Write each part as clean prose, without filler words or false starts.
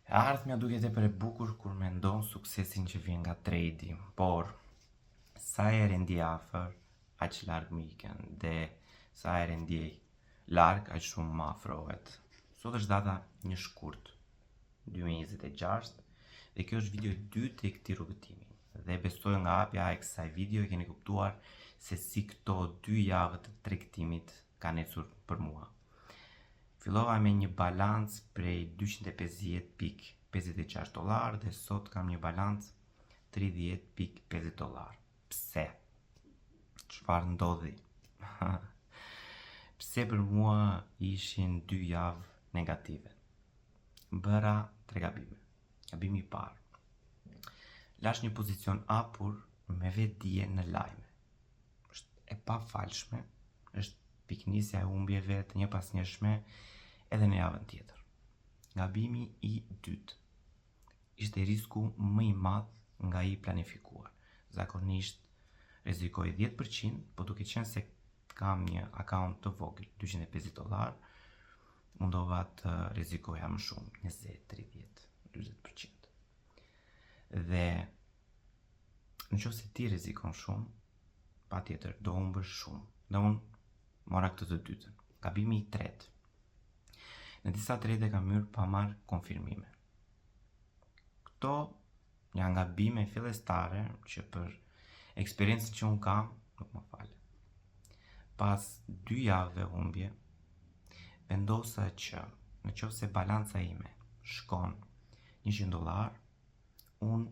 Ardhmja duket e për e bukur kur mendon suksesin që vjen nga trading, por sa herë ndjej afër, aq larg më iken, dhe sa herë ndjej larg, aq shumë më afrohet. Sot është data 1 shkurt 2026 dhe kjo është video e dytë e këtij rrugëtimi. Dhe besoj nga hapja e kësaj video e keni kuptuar se si këto 2 javë të tregtimit kanë ecur për mua. Fillova me një balans prej $250.56 dhe sot kam një balans $30.50. Pse? Çfarë ndodhi? Pse për mua ishin 2 javë negative? Bëra 3 gabime. Gabimi i parë. Lash një pozicion hapur me vetdije në lajme. Është e pafalshme, është piknisja e humbjeve të një pas njëshme edhe në javën tjetër. Gabimi i dytë. Ishte risku më i madh nga i planifikuar. Zakonisht rrezikoj 10%, po duke qenë se kam një akaunt të vogël, $250, mundova të rrezikoja më shumë, 20, 30, 40%. Dhe nëse ti rrezikon shumë, patjetër do humbësh shumë. Dhe unë mora këtë të dytën. Gabimi i tretë. Në disa trade kam hyrë pa marrë konfirmime. Këto janë gabime fillestare që për eksperiencën që unë kam, nuk më fale. Pas 2 javëve humbje, vendosa që në qoftë se balanca ime shkon $100, unë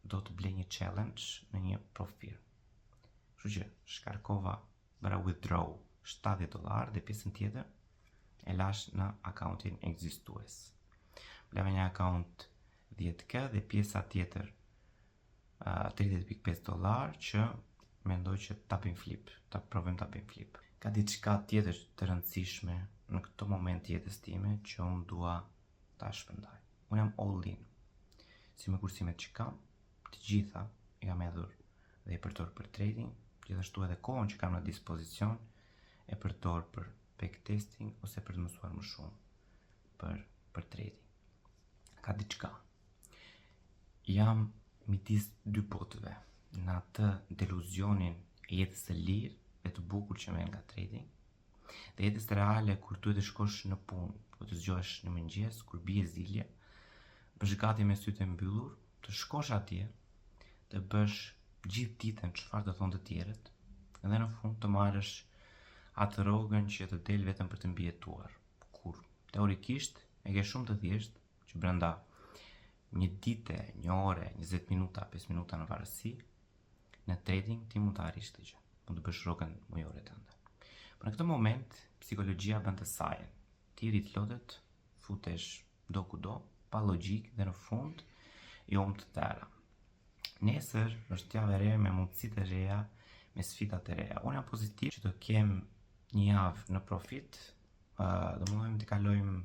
do të blej një challenge në një profil. Kështu që shkarkova, bëra withdraw $70 dhe pjesën tjetër e lash në akauntin ekzistues. Bleva një akaunt 10k dhe pjesa tjetër $30.50 që mendoj që ta bëjmë flip, ta provojmë ta bëjmë flip. Ka diçka tjetër të rëndësishme në këtë moment të jetës time që unë dua ta shpërndaj. Unë jam all in. Si me kursimet që kam, të gjitha i kam hedhur dhe i përdor për trading, gjithashtu edhe kohën që kam në dispozicion e përdor për backtesting ose për të mësuar më shumë për trading. Ka diçka. Jam midis 2 botëve, në atë deluzionin e jetës së lirë dhe të bukur që merr nga trading, dhe jetës reale kur duhet të shkosh në punë, duhet të zgjohesh në mëngjes kur bie zilja, bësh gati me sytë e mbyllur, të shkosh atje, të bësh gjithë ditën çfarë do thonë të tjerët, dhe në fund të marrësh atë rrogën që të del vetëm për të mbijetuar, kur teorikisht e ke shumë të thjeshtë që brenda një dite, një ore, 20 minuta, 5 minuta në varësi, në trading ti mund të arrish këtë gjë, mund të bësh rrogën mujore tënde. Por në këtë moment psikologjia bën të sajën. Ti rrit lotet, futesh do kudo, pa logjik dhe në fund i humb të tëra. Nesër është javë e re me mundësitë e reja, me sfida të reja. Unë jam pozitiv që të kem një javë në profit, do mundohemi të kalojmë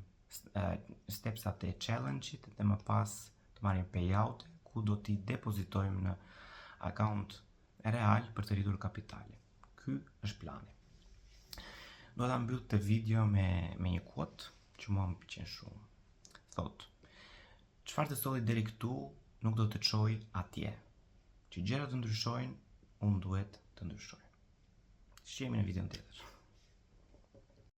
stepsat e challenge-it dhe më pas të marrim payout ku do t'i depozitojmë në akaunt real për të rritur kapitali. Ky është plani. Do ta mbyll këtë video me një quote që mua më pëlqen shumë. Thotë: çfarë të solli deri këtu nuk do të çoj atje. Që gjërat të ndryshojnë, unë duhet të ndryshoj. Shihemi në videon tjetër.